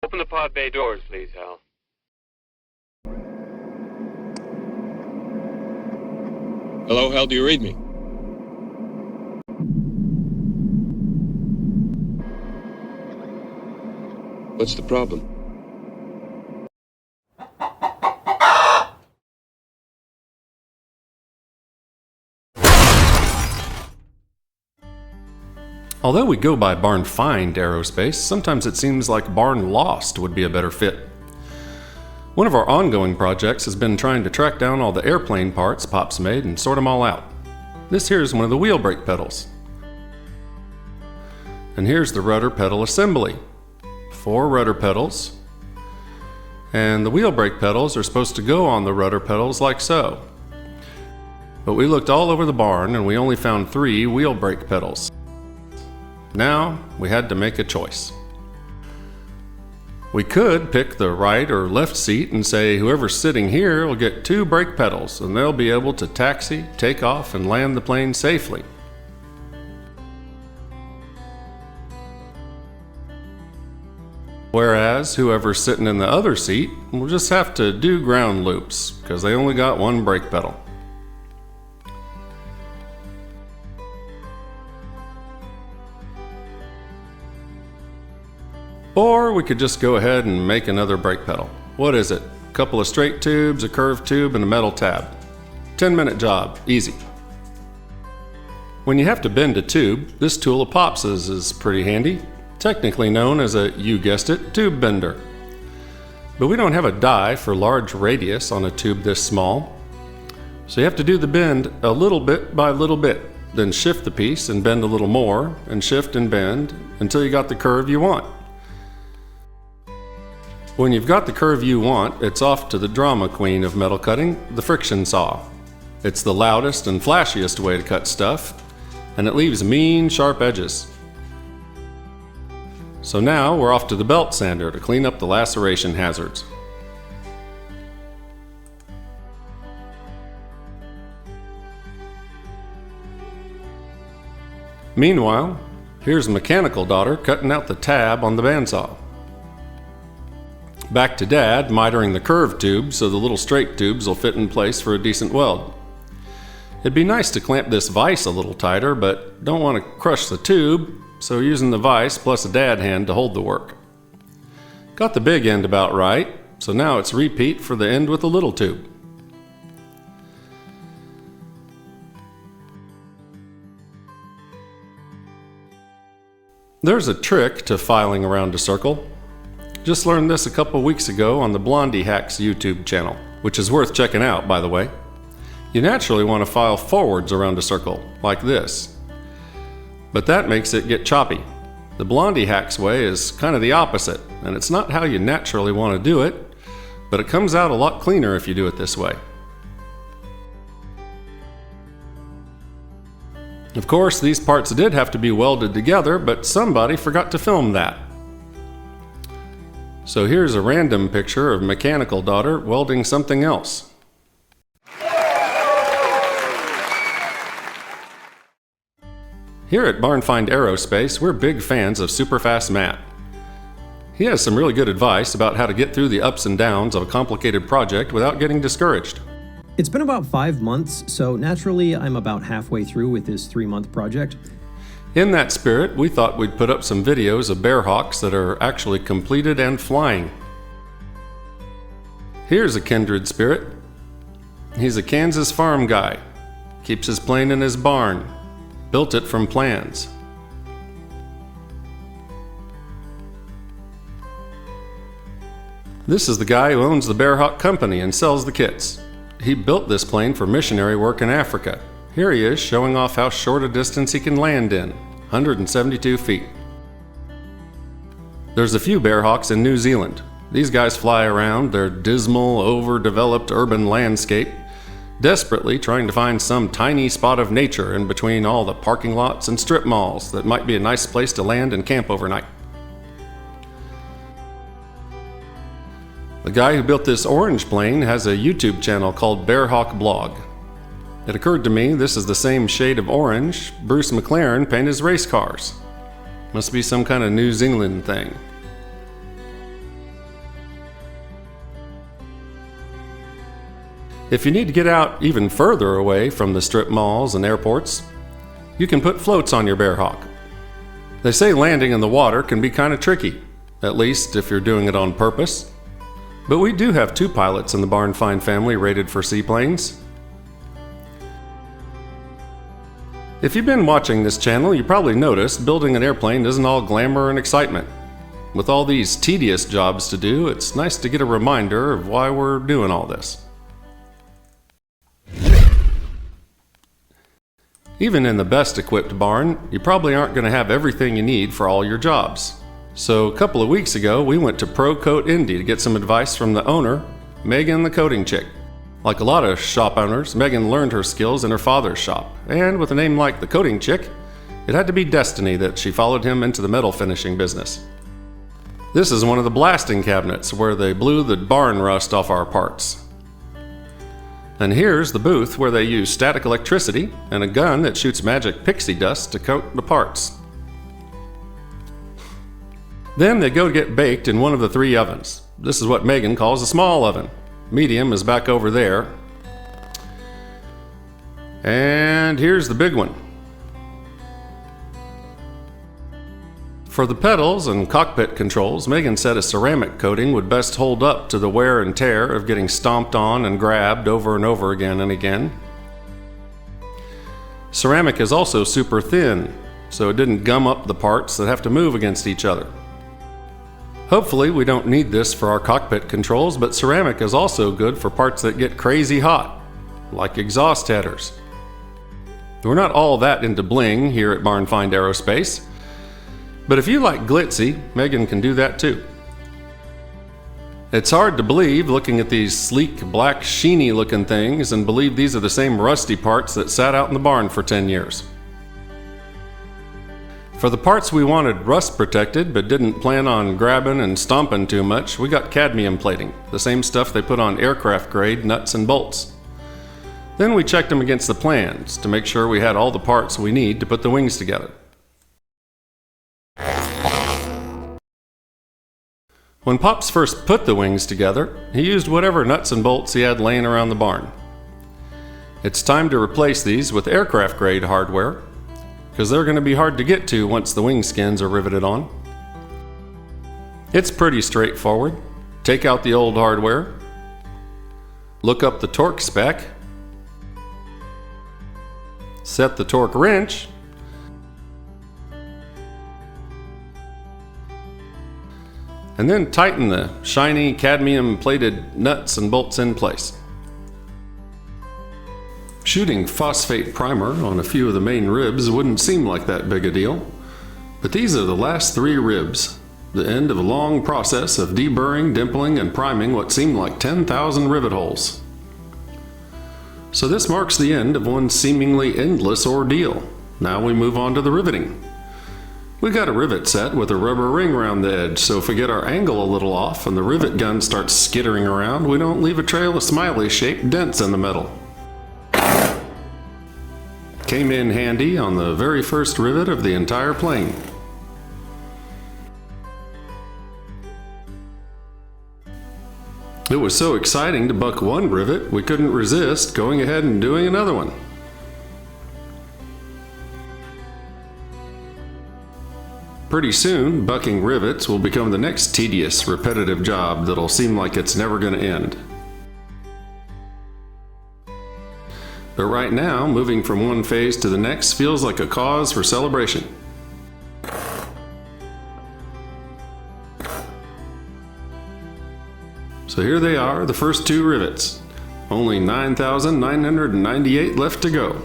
Open the pod bay doors, please, Hal. Hello, Hal, do you read me? What's the problem? Although we go by Barn Find Aerospace, sometimes it seems like Barn Lost would be a better fit. One of our ongoing projects has been trying to track down all the airplane parts Pop's made and sort them all out. This here is one of the wheel brake pedals. And here's the rudder pedal assembly. 4 rudder pedals. And the wheel brake pedals are supposed to go on the rudder pedals like so. But we looked all over the barn and we only found 3 wheel brake pedals. Now, we had to make a choice. We could pick the right or left seat and say whoever's sitting here will get 2 brake pedals and they'll be able to taxi, take off, and land the plane safely. Whereas whoever's sitting in the other seat will just have to do ground loops because they only got 1 brake pedal. Or we could just go ahead and make another brake pedal. What is it? A couple of straight tubes, a curved tube, and a metal tab. 10-minute job, easy. When you have to bend a tube, this tool of Pop's is pretty handy, technically known as a, you guessed it, tube bender. But we don't have a die for large radius on a tube this small, so you have to do the bend a little bit by little bit, then shift the piece and bend a little more, and shift and bend until you got the curve you want. When you've got the curve you want, it's off to the drama queen of metal cutting, the friction saw. It's the loudest and flashiest way to cut stuff, and it leaves mean, sharp edges. So now we're off to the belt sander to clean up the laceration hazards. Meanwhile, here's mechanical daughter cutting out the tab on the bandsaw. Back to Dad, mitering the curved tube so the little straight tubes will fit in place for a decent weld. It'd be nice to clamp this vise a little tighter, but don't want to crush the tube, so using the vise plus a dad hand to hold the work. Got the big end about right, so now it's repeat for the end with the little tube. There's a trick to filing around a circle. Just learned this a couple weeks ago on the Blondie Hacks YouTube channel, which is worth checking out, by the way. You naturally want to file forwards around a circle, like this. But that makes it get choppy. The Blondie Hacks way is kind of the opposite, and it's not how you naturally want to do it, but it comes out a lot cleaner if you do it this way. Of course, these parts did have to be welded together, but somebody forgot to film that. So here's a random picture of mechanical daughter welding something else. Here at Barn Find Aerospace, we're big fans of Superfast Matt. He has some really good advice about how to get through the ups and downs of a complicated project without getting discouraged. It's been about 5 months, so naturally I'm about halfway through with this 3-month project. In that spirit, we thought we'd put up some videos of Bearhawks that are actually completed and flying. Here's a kindred spirit. He's a Kansas farm guy. Keeps his plane in his barn. Built it from plans. This is the guy who owns the Bearhawk company and sells the kits. He built this plane for missionary work in Africa. Here he is showing off how short a distance he can land in, 172 feet. There's a few Bearhawks in New Zealand. These guys fly around their dismal, overdeveloped urban landscape, desperately trying to find some tiny spot of nature in between all the parking lots and strip malls that might be a nice place to land and camp overnight. The guy who built this orange plane has a YouTube channel called Bearhawk Blog. It occurred to me this is the same shade of orange Bruce McLaren painted his race cars. Must be some kind of New Zealand thing. If you need to get out even further away from the strip malls and airports, you can put floats on your Bear Hawk. They say landing in the water can be kind of tricky, at least if you're doing it on purpose. But we do have 2 pilots in the Barn Find family rated for seaplanes. If you've been watching this channel, you probably noticed building an airplane isn't all glamour and excitement. With all these tedious jobs to do, it's nice to get a reminder of why we're doing all this. Even in the best equipped barn, you probably aren't going to have everything you need for all your jobs. So a couple of weeks ago, we went to Pro Coat Indy to get some advice from the owner, Megan the coating chick. Like a lot of shop owners, Megan learned her skills in her father's shop, and with a name like the coating chick, it had to be destiny that she followed him into the metal finishing business. This is one of the blasting cabinets where they blew the barn rust off our parts. And here's the booth where they use static electricity and a gun that shoots magic pixie dust to coat the parts. Then they go get baked in one of the 3 ovens. This is what Megan calls a small oven. Medium is back over there. And here's the big one. For the pedals and cockpit controls, Megan said a ceramic coating would best hold up to the wear and tear of getting stomped on and grabbed over and over again and again. Ceramic is also super thin, so it didn't gum up the parts that have to move against each other. Hopefully we don't need this for our cockpit controls, but ceramic is also good for parts that get crazy hot, like exhaust headers. We're not all that into bling here at Barn Find Aerospace, but if you like glitzy, Megan can do that too. It's hard to believe looking at these sleek, black, sheeny looking things and believe these are the same rusty parts that sat out in the barn for 10 years. For the parts we wanted rust protected but didn't plan on grabbing and stomping too much, we got cadmium plating, the same stuff they put on aircraft grade nuts and bolts. Then we checked them against the plans to make sure we had all the parts we need to put the wings together. When Pops first put the wings together, he used whatever nuts and bolts he had laying around the barn. It's time to replace these with aircraft grade hardware, because they're going to be hard to get to once the wing skins are riveted on. It's pretty straightforward. Take out the old hardware, look up the torque spec, set the torque wrench, and then tighten the shiny cadmium plated nuts and bolts in place. Shooting phosphate primer on a few of the main ribs wouldn't seem like that big a deal, but these are the last 3 ribs, the end of a long process of deburring, dimpling, and priming what seemed like 10,000 rivet holes. So this marks the end of one seemingly endless ordeal. Now we move on to the riveting. We got a rivet set with a rubber ring around the edge, so if we get our angle a little off and the rivet gun starts skittering around, we don't leave a trail of smiley-shaped dents in the metal. Came in handy on the very first rivet of the entire plane. It was so exciting to buck one rivet, we couldn't resist going ahead and doing another one. Pretty soon, bucking rivets will become the next tedious, repetitive job that'll seem like it's never going to end. But right now, moving from one phase to the next feels like a cause for celebration. So here they are, the first 2 rivets. Only 9,998 left to go.